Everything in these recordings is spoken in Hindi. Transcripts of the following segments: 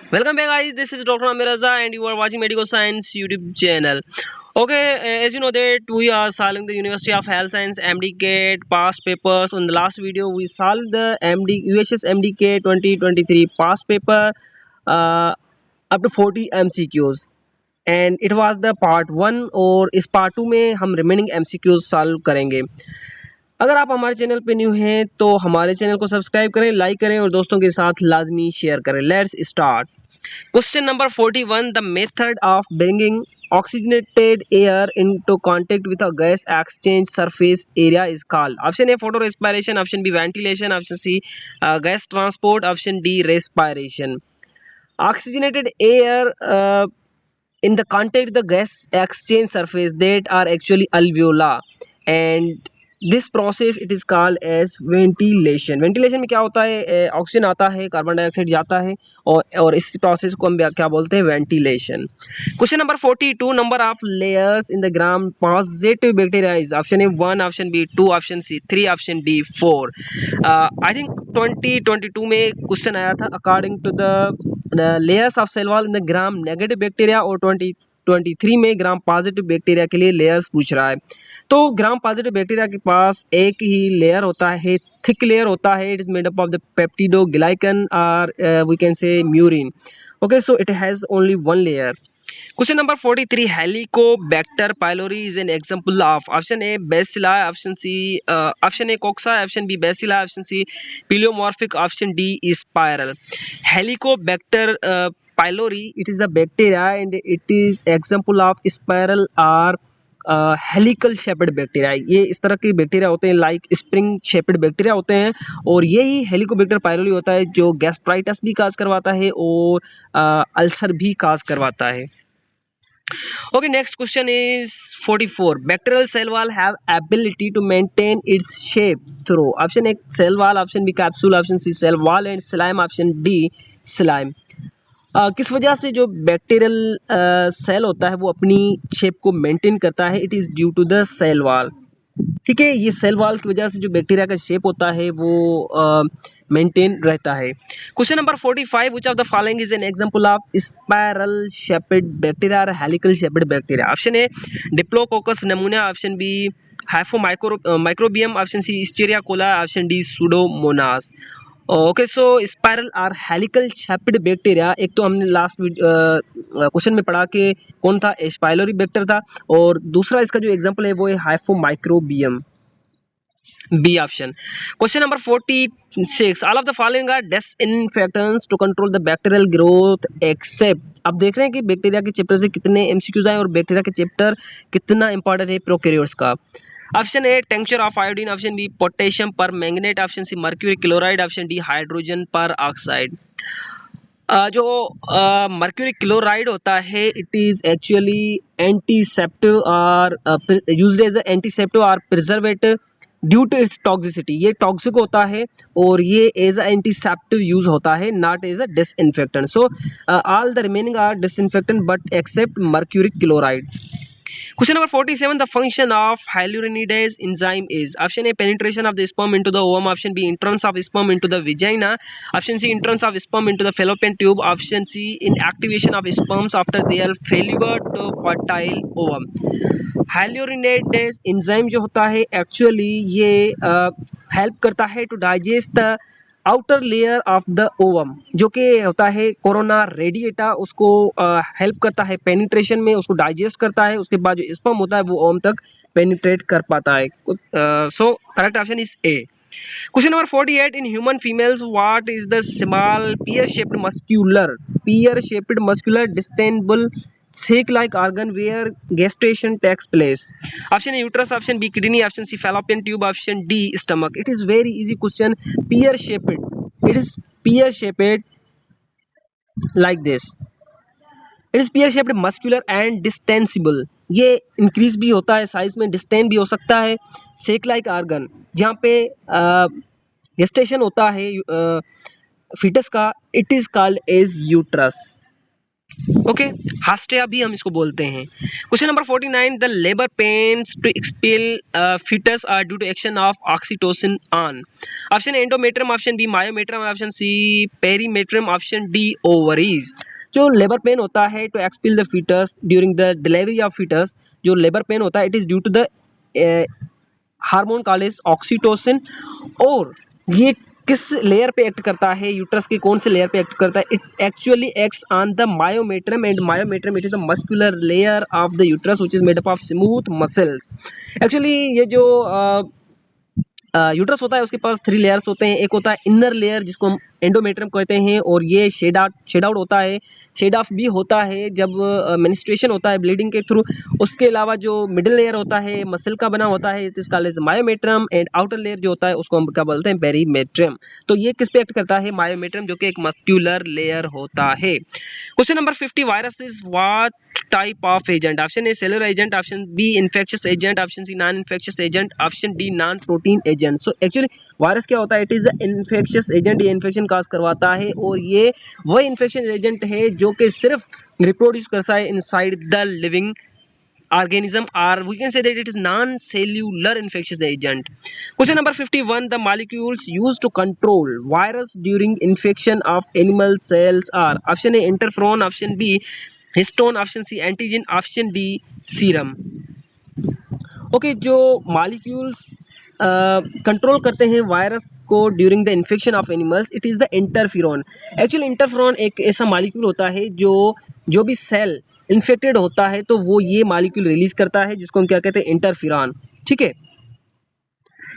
Welcome back, guys. This is Dr. Amir Raza, and you are watching Medical Science YouTube channel. Okay, as you know that we are solving the University of Health Science MDK past papers. On the last video, we solved the UHS MDK 2023 past paper uh, up to 40 MCQs. And it was the part 1 और इस part 2 में हम remaining MCQs solve करेंगे. अगर आप हमारे चैनल पे न्यू हैं तो हमारे चैनल को सब्सक्राइब करें, लाइक करें और दोस्तों के साथ लाजमी शेयर करें. Let's start. Question number 41. The method of bringing oxygenated air into contact with a gas exchange surface area is called. Option A photo respiration, option B ventilation, option C gas transport, option D respiration. Oxygenated air in the contact the gas exchange surface that are actually alveola, and this process it is called as ventilation. Ventilation में क्या होता है, ऑक्सीजन आता है, कार्बन डाइऑक्साइड जाता है और इस प्रोसेस को हम क्या बोलते हैं, ventilation. Question number 42. Number of layers in the gram positive bacteria is option A 1, option B 2, option C 3, option D 4. I think 2022 में क्वेश्चन आया था according to the layers of cell wall in the gram negative bacteria, और 2023 में ग्राम पॉजिटिव बैक्टीरिया के लिए लेयर्स पूछ रहा है. तो ग्राम पॉजिटिव बैक्टीरिया के पास एक ही लेयर होता है, थिक लेयर होता है. It is made up of the peptidoglycan और we can say murein. Okay, so it has only one layer. Question number 43. Helicobacter pylori is an example of. Option A bacilli, option C option A coccus, option B bacilli, option C pleomorphic, option D spiral. Helicobacter pylori, it is a bacteria and it is example of spiral or helical shaped bacteria. ये इस तरह के बैक्टीरिया होते हैं, लाइक स्प्रिंग शेपेड बैक्टीरिया होते हैं, और यही हेलिकोबैक्टर पाइलोरी होता है जो गैस्ट्राइटिस भी काज करवाता है और अल्सर भी काज करवाता है. Okay, next question is 44. Bacterial cell wall have ability to maintain its shape through. Option A cell wall, option B capsule, option C cell wall and slime, option D slime. किस वजह से जो बैक्टीरियल सेल होता है वो अपनी शेप को मेंटेन करता है? It is due to the cell wall. ठीक है, ये सेल वॉल की वजह से जो बैक्टीरिया का शेप होता है वो मेंटेन रहता है. Question number 45. Which of the following is an example of spiral shaped bacteria और helical shaped bacteria? Option A diplococcus pneumoniae, option B hyphomicrobium, option C Escherichia coli, option D pseudomonas. Okay, so spiral और हेलिकल शेप्ड बैक्टीरिया, एक तो हमने लास्ट क्वेश्चन में पढ़ा कि कौन था, स्पाइलोरी बैक्टर था, और दूसरा इसका जो एग्जांपल है वो है hyphomicrobium, B option. Question number 46. All of the following are disinfectants to control the bacterial growth except. अब देख रहे हैं कि बैक्टीरिया के चैप्टर से कितने एमसीक्यूज आए और बैक्टीरिया के चैप्टर कितना इंपॉर्टेंट है प्रोकैरियोट्स का. Option A tincture of iodine, option B potassium permanganate, option C mercury chloride, option D hydrogen peroxide. जो मर्क्यूरी क्लोराइड होता है इट इज एक्चुअली एंटीसेप्टिव और यूज्ड एज एंटीसेप्टिव और preservative due to its toxicity. ये टॉक्सिक होता है और ये एज एंटीसेप्टिव यूज होता है, not as a disinfectant. So all the remaining are disinfectant but except mercury chloride. Question number 47. The function of hyaluronidase enzyme is. Option A penetration of the sperm into the ovum, option B entrance of sperm into the vagina, option C entrance of sperm into the fallopian tube, option C inactivation of sperms after their failure to fertile ovum. Hyaluronidase enzyme जो होता है एक्चुअली ये हेल्प करता है to digest the outer layer of the ovum, जो कि होता है कोरोना रेडिएटा, उसको हेल्प करता है पेनिट्रेशन में, उसको डाइजेस्ट करता है, उसके बाद जो स्पर्म होता है वो ओवम तक पेनिट्रेट कर पाता है. So correct option is A. Question number 48. In human females what is the small pear shaped muscular distensible sac like organ where gestation takes place? Option A uterus, option B kidney, option C fallopian tube, option D stomach. It is very easy question. Pear shaped, it is pear shaped like this. It is pear shaped muscular and distensible. ये इंक्रीज भी होता है साइज में, डिस्टेंड भी हो सकता है. सेक लाइक ऑर्गन जहाँ पे गेस्टेशन होता है फीटस का, it is called as uterus. Okay, हास्टिया भी हम इसको बोलते हैं। Question number 49, the labour pains to expel fetus are due to action of oxytocin on. Option A endometrium, option B myometrium, option C perimetrium, option D ovaries. जो लेबर पेन होता है to expel the fetus during the delivery of fetus, जो लेबर पेन होता है it is due to the hormone called as oxytocin. और ये किस लेयर पे एक्ट करता है, यूट्रस के कौन से लेयर पे एक्ट करता है? It actually acts on the myometrium, and myometrium it is the muscular layer of the uterus which is made up of smooth muscles. Actually ये जो यूट्रस होता है उसके पास 3 लेयर्स होते हैं। एक होता है इनर लेयर जिसको हम एंडोमेट्रियम कहते हैं, और ये शेड आउट होता है, शेड ऑफ भी होता है जब मेंस्ट्रुएशन होता है ब्लीडिंग के थ्रू। उसके अलावा जो मिडिल लेयर होता है मसल का बना होता है it is called as myometrium, and outer layer जो होता है उसको हम क्या बोलते हैं? पेरीमेट्रियम। तो ये किस पे एक्ट करता है? मायोमेट्रियम, जो कि एक मस्क्यूलर लेयर होता है। Question number 50, virus is what type of agent? Option A cellular agent, option B infectious agent, option C non infectious agent, option D non protein agent. So actually virus क्या होता है? It is the infectious agent, ये इन्फेक्शन काज करवाता है, और ये वह इन्फेक्शन एजेंट है जो कि सिर्फ रिप्रोड्यूस करता है inside the living organism, or we can say that it is non-cellular infectious agent. Question number 51, the molecules used to control virus during infection of animal cells are: option A interferon, option B histone, option C antigen, option D serum. Okay, जो मॉलिक्यूल्स कंट्रोल करते हैं वायरस को during the infection of animals, it is the interferon. Actually interferon एक ऐसा मॉलिक्यूल होता है जो भी सेल इन्फेक्टेड होता है तो वो ये मॉलिक्यूल रिलीज करता है, जिसको हम क्या कहते हैं? इंटरफेरॉन। ठीक है।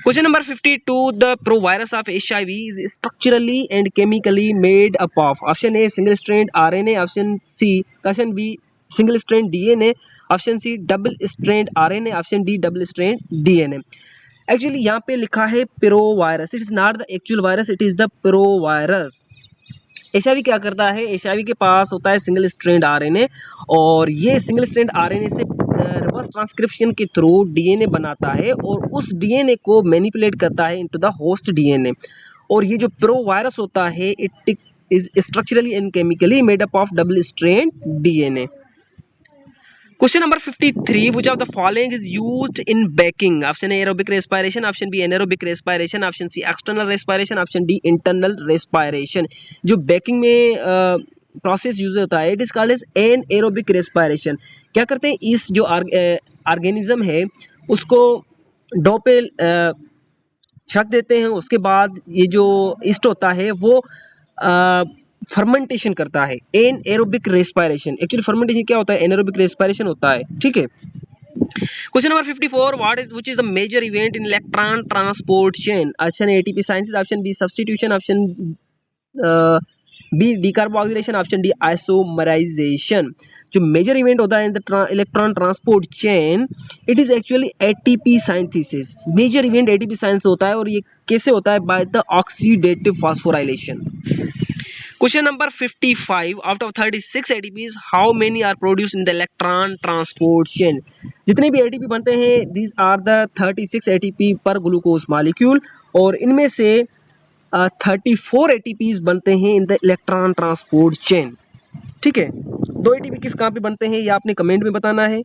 Question number 52, the provirus of HIV is structurally and chemically made up of: option A single strand RNA, option C option B single strand DNA, option C double strand RNA, option D double strand DNA। Actually यहाँ पे लिखा है provirus, it is not the actual virus, it is the provirus. HIV क्या करता है? HIV के पास होता है सिंगल स्ट्रैंड RNA, और ये सिंगल स्ट्रैंड RNA से रिवर्स ट्रांसक्रिप्शन के थ्रू DNA बनाता है, और उस DNA को मैनिपुलेट करता है इनटू द होस्ट DNA। और ये जो प्रोवायरस होता है it is structurally and chemically made up of double strand DNA। Question number 53, which of the following is used in baking? Option A aerobic respiration, option B anaerobic respiration, option C external respiration, option D internal respiration। जो बेकिंग में प्रोसेस यूज होता है it is called as anaerobic respiration. क्या करते हैं? इस जो ऑर्गेनिज्म है उसको डो पे छक देते हैं, उसके बाद ये जो ईस्ट होता है वो फर्मेंटेशन करता है। एनाएरोबिक रेस्पिरेशन, एक्चुअली फर्मेंटेशन क्या होता है? एनाएरोबिक रेस्पिरेशन होता है। ठीक है। Question number 54, what is which is the major event in electron transport chain? Option A ATP sciences, option B substitution, option B decarboxylation, option D isomerization. जो मेजर इवेंट होता है in the electron transport chain it is actually ATP synthesis. Major event ATP science होता है, और ये कैसे होता है? By the oxidative phosphorylation. Question number 55, out of 36 ATPs, how many are produced in the electron transport chain? जितने भी ATP बनते हैं these are the 36 ATP per glucose molecule, और इनमें से 34 ATPs बनते हैं in the electron transport chain। ठीक है। 2 ATP किस कहाँ पे बनते हैं ये आपने कमेंट में बताना है।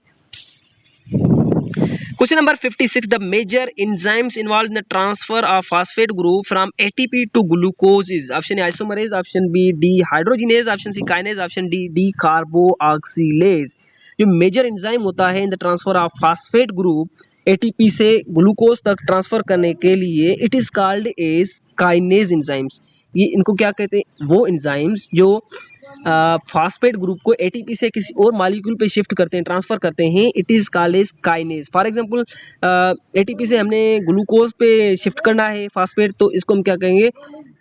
Question number 56, the major enzymes involved in the transfer of phosphate group from ATP to glucose is: option A isomerase, option B dehydrogenase, option C kinase, option D decarboxylase। जो मेजर एंजाइम होता है in the transfer of phosphate group ATP से ग्लूकोज तक ट्रांसफर करने के लिए it is called as kinase enzymes. ये इनको क्या कहते हैं? वो एंजाइम्स जो फास्फेट ग्रुप को ATP से किसी और मॉलिक्यूल पे शिफ्ट करते हैं, ट्रांसफर करते हैं, it is called as kinase. For example ATP से हमने ग्लूकोज पे शिफ्ट करना है फास्फेट, तो इसको हम क्या कहेंगे?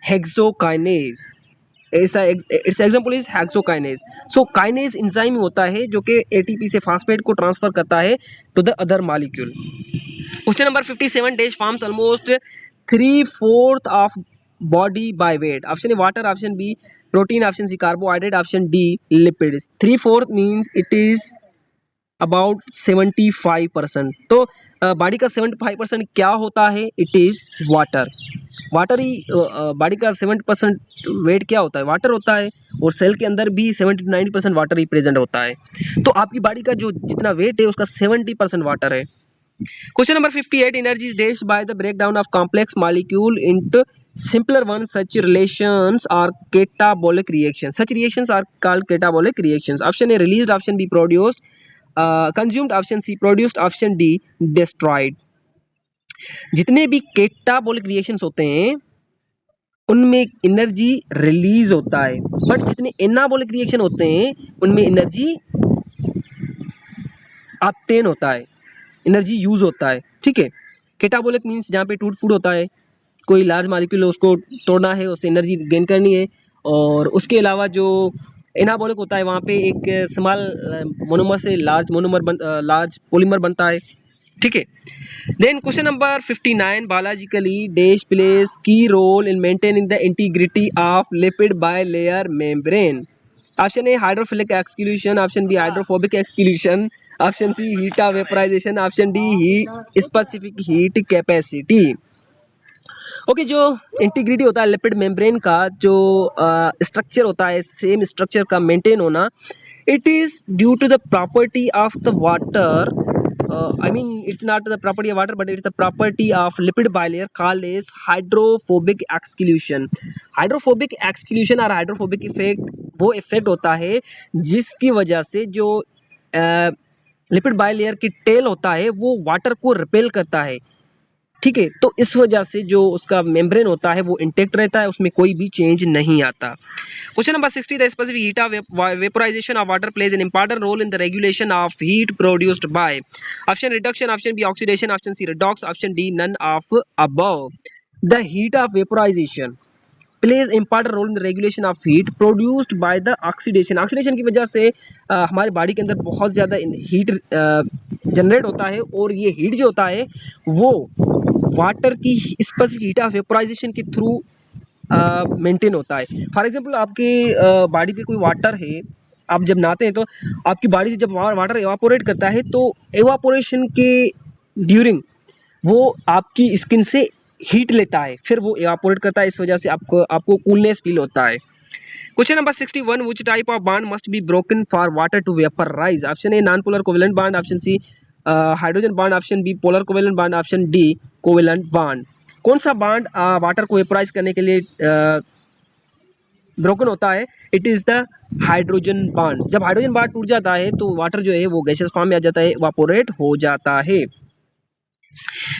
हेक्सोकाइनेज। ऐसा it's example is hexokinase. So kinase enzyme होता है जो कि ATP से फास्फेट को ट्रांसफर करता है to the other molecule. Question number 57, dash forms almost 3/4 of body by weight? Option A water, option B protein, option C carbohydrate, option D lipids. 3/4 means it is about 75%। तो बॉडी का 75% क्या होता है? It is water. वाटर ही बॉडी का 70% वेट क्या होता है, वाटर होता है, और सेल के अंदर भी 70-90% वाटर ही प्रेजेंट होता है। तो आपकी बॉडी का जो जितना वेट है उसका 70% वाटर है। Question number 58. Energy is dashed by the breakdown of complex molecule into simpler ones. Such relations are catabolic reactions. Such reactions are called catabolic reactions. Option A released, option B produced, consumed, option C produced, option D destroyed. जितने भी catabolic reactions होते हैं उनमें एनर्जी रिलीज होता है, बट जितने एनाबॉलिक रिएक्शन होते हैं उनमें एनर्जी ऑब्टेन होता है, एनर्जी यूज होता है। ठीक है, कैटाबोलिक मींस जहाँ पे टूट फूट होता है, कोई लार्ज मॉलिक्यूल है उसको तोड़ना है, उससे एनर्जी गेन करनी है। और उसके अलावा जो एनाबॉलिक होता है वहाँ पे एक स्मॉल मोनोमर से लार्ज पॉलीमर बनता है। ठीक है, then question number 59. Biologically dash plays key role in maintaining the integrity of lipid bilayer membrane. Option A hydrophilic exclusion, option B hydrophobic exclusion, option C heat of vaporization, option D heat specific heat capacity. Okay, जो इंटीग्रिटी होता है लिपिड मेम्ब्रेन का, जो स्ट्रक्चर होता है सेम स्ट्रक्चर का मेंटेन होना, it is due to the property of the water. I mean, it's not the property of water, but it's the property of lipid bilayer called as hydrophobic exclusion. Hydrophobic exclusion और hydrophobic effect वो इफेक्ट होता है जिसकी वजह से जो लिपिड बाइलेयर की टेल होता है वो वाटर को रिपेल करता है। ठीक है, तो इस वजह से जो उसका मेम्ब्रेन होता है वो इंटेक्ट रहता है, उसमें कोई भी चेंज नहीं आता। Question number 60. The specific heat of vaporization of water plays an important role in the regulation of heat produced by. Option reduction, option B oxidation, option C redox, option D none of above. The heat of vaporization plays important role in the regulation of heat produced by the oxidation. Oxidation की वजह से हमारे बॉडी के अंदर बहुत ज़्यादा हीट जनरेट होता है, और ये हीट जो होता है वो वाटर की स्पेसिफिक हीट ऑफ वेपोराइजेशन के थ्रू मेंटेन होता है। फॉर एग्जांपल आपके बॉडी पे कोई वाटर है, आप जब नहाते हैं तो आपकी बॉडी से जब वाटर एवापोरेट करता है तो एवापोरेशन के ड्यूरिंग वो आपकी स्किन से हीट लेता है, फिर वो एवापोरेट करता है, इस वजह से आपको कूलनेस फील होता है। Question number 61. Which type of bond must be broken for water to vaporize. Option A non polar covalent bond, option C hydrogen bond, option B polar covalent bond, option D covalent bond. कौन सा बॉन्ड वाटर को वेपराइज करने के लिए ब्रोकन होता है? It is the hydrogen bond. जब हाइड्रोजन बॉन्ड टूट जाता है तो वाटर जो है वो गैसियस फॉर्म में आ जाता है, इवापोरेट हो जाता है।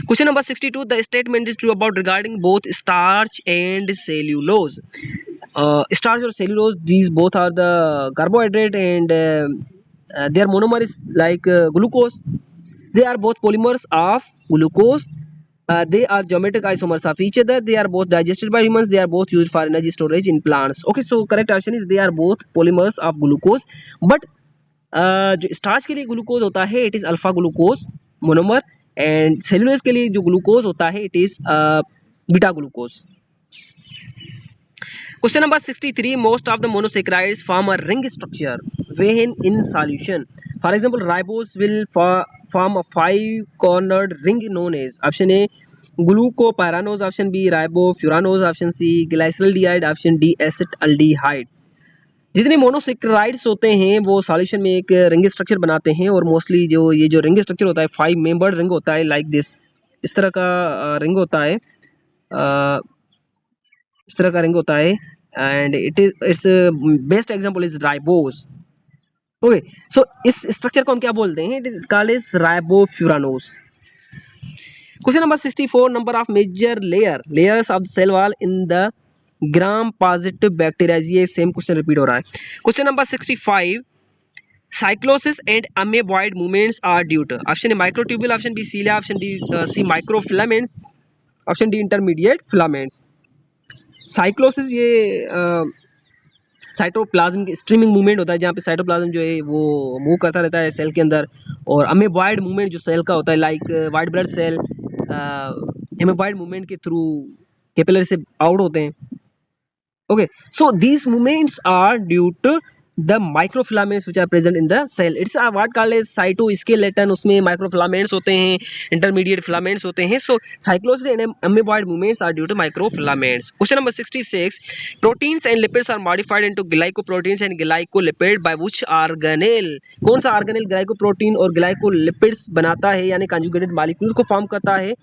Question number 62. The statement is true about regarding both starch and cellulose. Starch or cellulose, these both are the carbohydrate, and their monomer is like glucose. They are both polymers of glucose. They are geometric isomers of each other. They are both digested by humans. They are both used for energy storage in plants. Okay, so correct answer is they are both polymers of glucose. But जो starch के लिए ग्लूकोज होता है it is alpha glucose monomer, and cellulose के लिए जो ग्लूकोज होता है it is beta glucose. Question number 63. Most of the monosaccharides form a ring structure when in solution. For example ribose will form a 5 cornered ring known as. Option A glucopyranose, option B ribofuranose, option C glyceraldehyde, option D acetaldehyde. जितने मोनोसेक्राइड्स होते हैं वो सॉल्यूशन में एक रिंग स्ट्रक्चर बनाते हैं, और मोस्टली जो ये जो रिंग स्ट्रक्चर होता है 5 मेंबर्ड रिंग होता है, लाइक दिस, इस तरह का रिंग होता है, इस तरह का रिंग होता है, and it's best example is ribose. Okay, so इस स्ट्रक्चर को हम क्या बोलते हैं? It is called as ribofuranose. Question number 64. Number of major layers of the cell wall in the gram positive bacteria. ये सेम क्वेश्चन रिपीट हो रहा है। Question number 65. Cyclosis and amoeboid movements are due to. Option A microtubule, option B cilia, option D C microfilaments, option D intermediate filaments. Cyclosis ये साइटोप्लाज्म की स्ट्रीमिंग मूवमेंट होता है, जहाँ पे साइटोप्लाज्म जो है वो मूव करता रहता है सेल के अंदर, और अमेबॉइड मूवमेंट जो सेल का होता है, like white blood cell amoeboid movement के थ्रू कैपिलरी से आउट होते हैं। Okay, so these movements are due to the microfilaments which are present in the cell. It's a what called as cytoskeleton. उसमें microfilaments होते हैं, intermediate filaments होते हैं. So cyclosis and amoeboid movements are due to microfilaments. Question number 66. Proteins and lipids are modified into glycoproteins and glycolipid by which organelle? कौन सा organelle glycoprotein और glycolipids बनाता है यानी conjugated molecules को form करता है?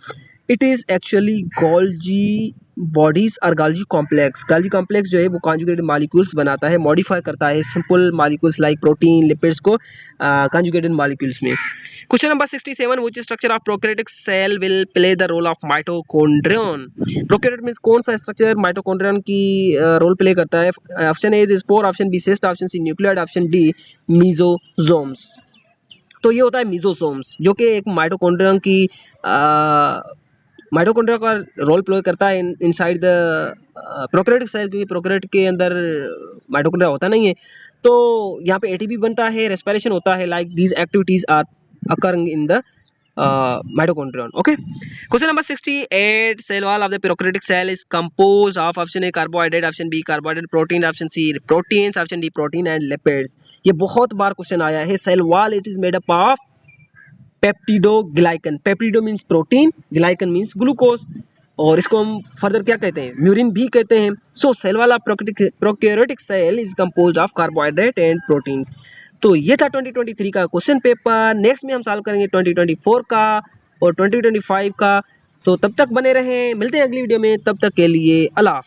It is actually Golgi bodies और गाल्जी कॉम्प्लेक्स. गाल्जी कॉम्प्लेक्स जो है वो कॉन्जुगेटेड मॉलिक्यूल्स बनाता है, मॉडिफाई करता है simple molecules like protein lipids को कॉन्जुगेटेड मॉलिक्यूल्स में. Question number 67. Which structure of prokaryotic cell will play the role of mitochondrion? Prokaryote means कौन सा स्ट्रक्चर माइटोकॉन्ड्रियन की रोल प्ले करता है? Option A is spore, option B cyst, option C nucleoid, option D mesosomes. तो ये होता है मीजोसोम्स जो कि एक माइटोकॉन्ड्रियन की माइटोकॉन्ड्रिया का रोल प्ले करता है इनसाइड द प्रोकैरियोटिक सेल, क्योंकि प्रोकैरियोट के अंदर माइटोकॉन्ड्रिया होता नहीं है. तो यहाँ पे एटीपी बनता है, रेस्पिरेशन होता है, like these activities are occurring in the mitochondrion. Okay. Question number 68. Cell wall of the prokaryotic cell is composed of option A carbohydrate, option B carbohydrate, protein, option C proteins, option D protein and lipids. ये बहुत बार क्वेश्चन आया है. Cell wall it is made up of peptidoglycan. पेप्टिडो means protein, glycan means glucose, और इसको हम फर्दर क्या कहते हैं? म्यूरिन भी कहते हैं. सो सेल वाला prokaryotic cell is composed of carbohydrate and proteins. तो ये था 2023 का क्वेश्चन पेपर. नेक्स्ट में हम सॉल्व करेंगे 2024 का और 2025 का. सो तब तक बने रहें, मिलते हैं अगली वीडियो में. तब तक के लिए अल्लाह.